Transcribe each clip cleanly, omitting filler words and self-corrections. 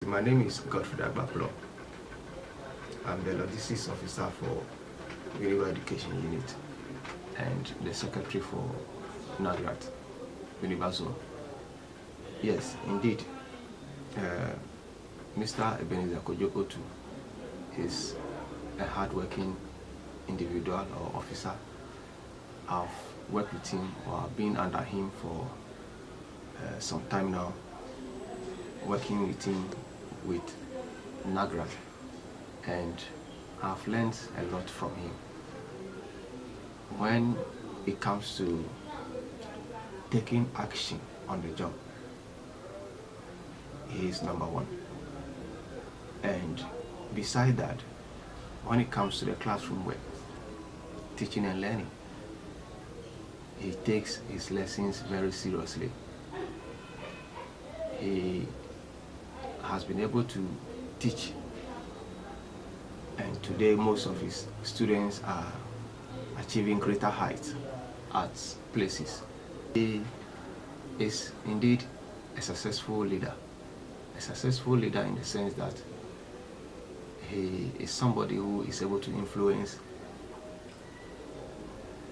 My name is Nagrat. I'm the logistics officer for Universal Education Unit and the secretary for Nagrat, Universal. Yes, indeed. Mr. Ebenezer Kojo Otu is a hardworking individual or officer. I've worked with him or been under him for some time now, working with him with Nagrat, and I've learned a lot from him. When it comes to taking action on the job, he is number one. And beside that, when it comes to the classroom work, teaching and learning, he takes his lessons very seriously. He has been able to teach, and today most of his students are achieving greater heights at places. He is indeed a successful leader in the sense that he is somebody who is able to influence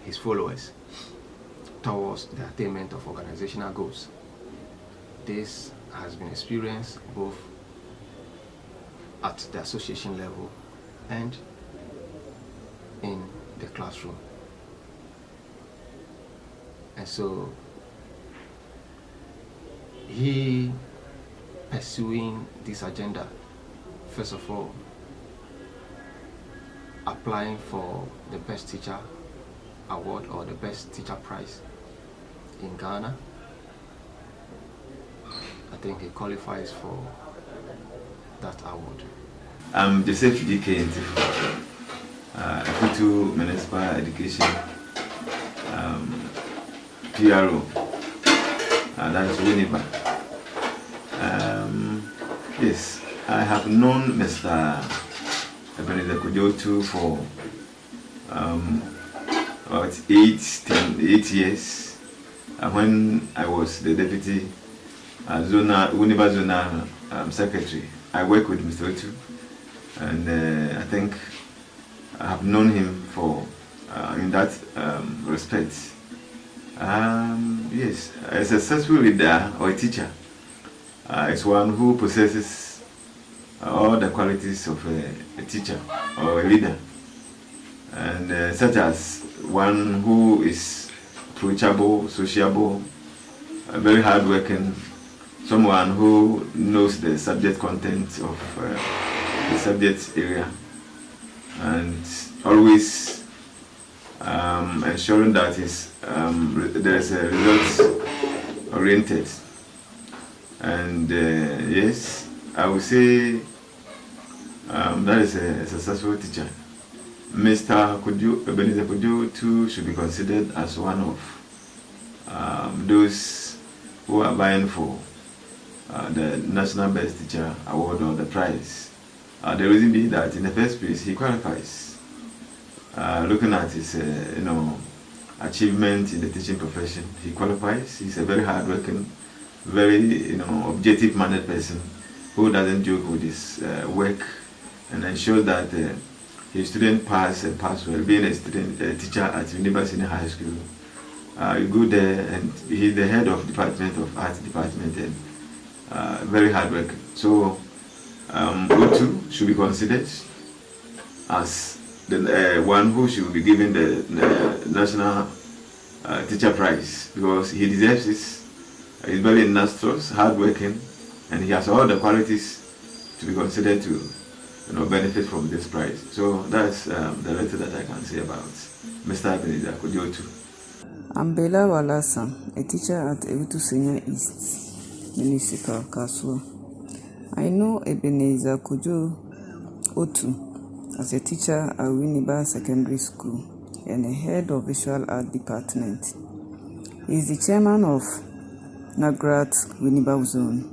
his followers towards the attainment of organizational goals. This has been experienced both at the association level and in the classroom. And so he pursuing this agenda, first of all, applying for the Best Teacher Award or the Best Teacher Prize in Ghana. I think he qualifies for that award. I'm Joseph DK Futu Municipal Education PRO, that's Winneba. Yes, I have known Mr. Ebenezer Kojo Otu for about 8 years. When I was the deputy Winneba Zona secretary, I worked with Mr. Otu, and I think I have known him for in that respect. Yes, a successful leader or a teacher is one who possesses all the qualities of a teacher or a leader, and such as one who is approachable, sociable, very hardworking, someone who knows the subject content of the subject area, and always ensuring that there is a results oriented. And yes, I would say that is a successful teacher. Mr. Ebenezer Kojo too should be considered as one of those who are vying for the National Best Teacher Award or the prize. The reason being that in the first place he qualifies. Looking at his achievement in the teaching profession, he qualifies. He's a very hardworking, very objective-minded person who doesn't joke with his work and ensures that his students pass and pass well. Being a teacher at University High School, you go there and he's the head of department of art department and very hardworking. So Otu should be considered as the one who should be given the National Teacher Prize, because he deserves it. He's very industrious, hardworking, and he has all the qualities to be considered to benefit from this prize. So that's the letter that I can say about Mr. Ebenezer Kojo Otu. I'm Bella Walasa, a teacher at Ewitu Senior East Municipal Castle. I know Ebenezer Kojo Otu as a teacher at Winneba Secondary School and a head of visual art department. He is the chairman of Nagrat Winneba Zone,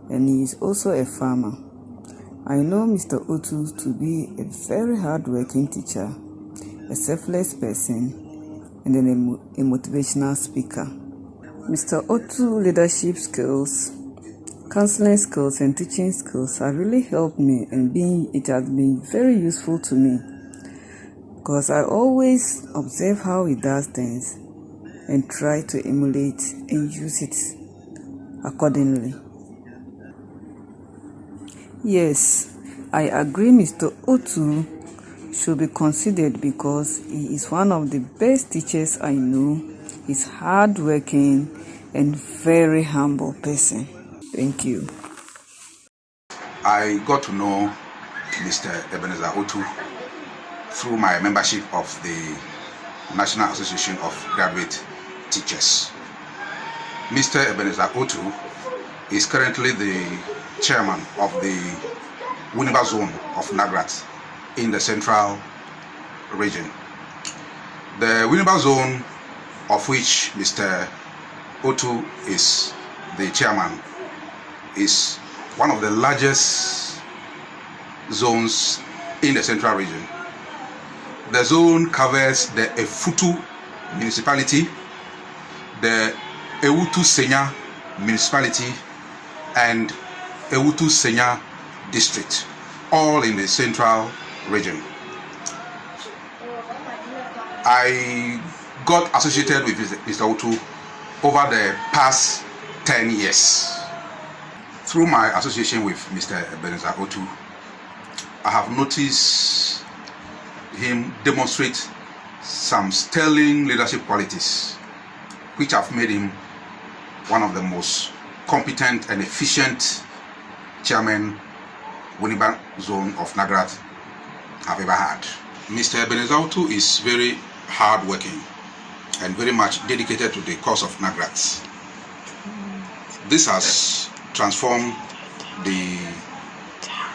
and he is also a farmer. I know Mr. Otu to be a very hard-working teacher, a selfless person, and a motivational speaker. Mr. Otu's leadership skills counseling skills and teaching skills have really helped me, and it has been very useful to me because I always observe how he does things and try to emulate and use it accordingly. Yes, I agree Mr. Otu should be considered because he is one of the best teachers I know. He's hardworking and very humble person. Thank you. I got to know Mr. Ebenezer Otu through my membership of the National Association of Graduate Teachers. Mr. Ebenezer Otu is currently the chairman of the Winneba zone of Nagrat in the central region. The Winneba zone, of which Mr. Otu is the chairman, is one of the largest zones in the central region. The zone covers the Efutu municipality, the Ewutu Senya municipality, and Ewutu Senya district, all in the central region. I got associated with Mr. Otu over the past 10 years. Through my association with Mr. Ebenezer Otu, I have noticed him demonstrate some sterling leadership qualities which have made him one of the most competent and efficient chairmen Winneba zone of Nagrat have ever had. Mr. Ebenezer Otu is very hardworking and very much dedicated to the cause of Nagrat. This has transformed the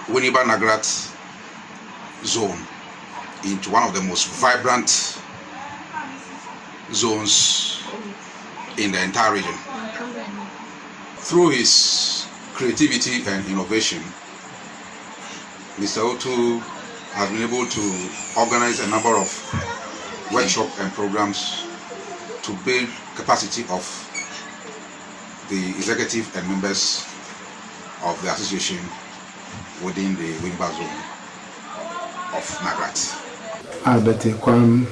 Winneba Nagrat zone into one of the most vibrant zones in the entire region. Through his creativity and innovation, Mr. Otu has been able to organize a number of workshops and programs to build capacity of the executive and members of the association within the Winneba zone of Nagrat. Albert Ekwam,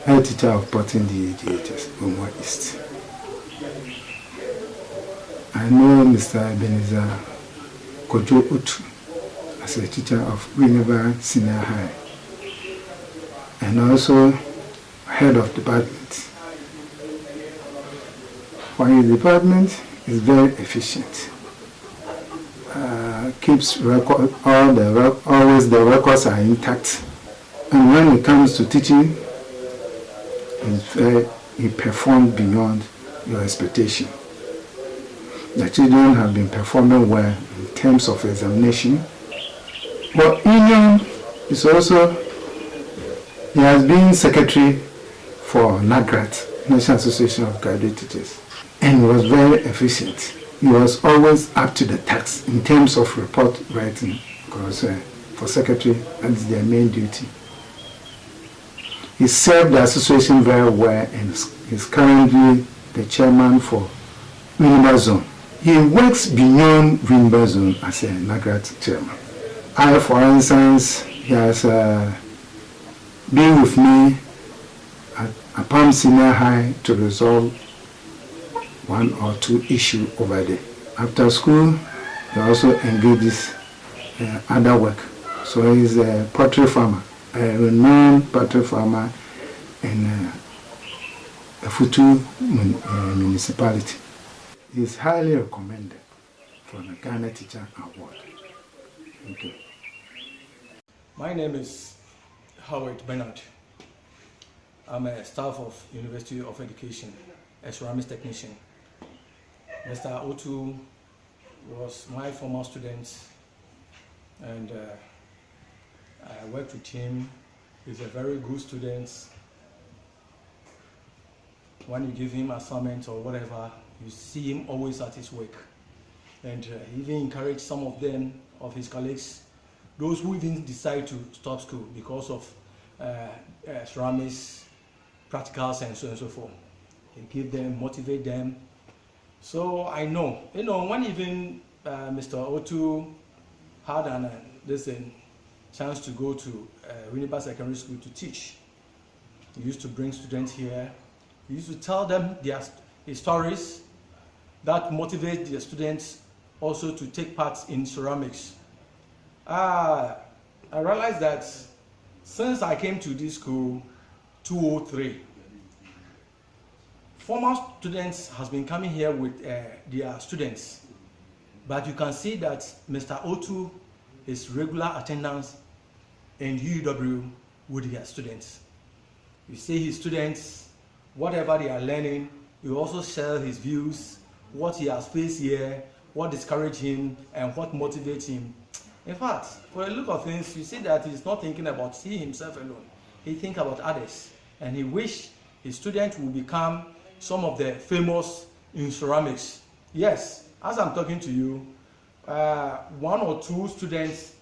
head teacher of Porting DHS, Omo East. I know Mr. Ebenezer Kojo Otu as a teacher of Winneba Senior High and also head of department. For his department is very efficient. Keeps record, always the records are intact, and when it comes to teaching, he performed beyond your expectation. The children have been performing well in terms of examination. But Union is also, he has been secretary for Nagrat, National Association of Graduate Teachers, and he was very efficient. He was always up to the task in terms of report writing, because for secretary, that's their main duty. He served the association very well and is currently the chairman for Winneba zone. He works beyond Winneba zone as a Nagrat chairman. I, for instance, he has been with me at Apam Senior High to resolve one or two issues over there. After school, he also engages other work. So he's a poultry farmer, a renowned poultry farmer in a Futu municipality. He is highly recommended for the Ghana Teacher Award. Thank you. My name is Howard Bernard. I'm a staff of University of Education, a ceramics technician. Mr. Otu was my former student, and I worked with him. He's a very good student. When you give him assignments or whatever, you see him always at his work. And he even encouraged some of them, of his colleagues, those who even decide to stop school because of ceramics, practicals, and so forth. He give them, motivate them So I know, when even Mr. Otu had this chance to go to Winnipeg Secondary School to teach, he used to bring students here. He used to tell them his stories that motivate the students also to take part in ceramics. I realized that since I came to this school 2003, former students has been coming here with their students, but you can see that Mr. Otu is regular attendance in UW with their students. You see his students, whatever they are learning, you also share his views, what he has faced here, what discouraged him, and what motivates him. In fact, for the look of things, you see that he's not thinking about he himself alone. He thinks about others, and he wishes his students will become some of the famous in ceramics. Yes, as I'm talking to you, 1 or 2 students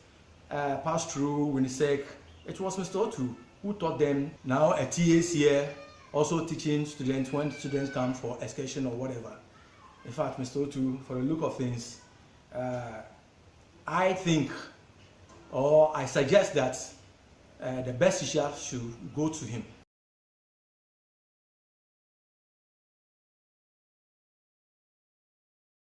passed through Winnipeg. It was Mr. Otu who taught them. Now a TA is here, also teaching students when students come for excursion or whatever. In fact, Mr. Otu, for the look of things, I think, or I suggest that the best teacher should go to him.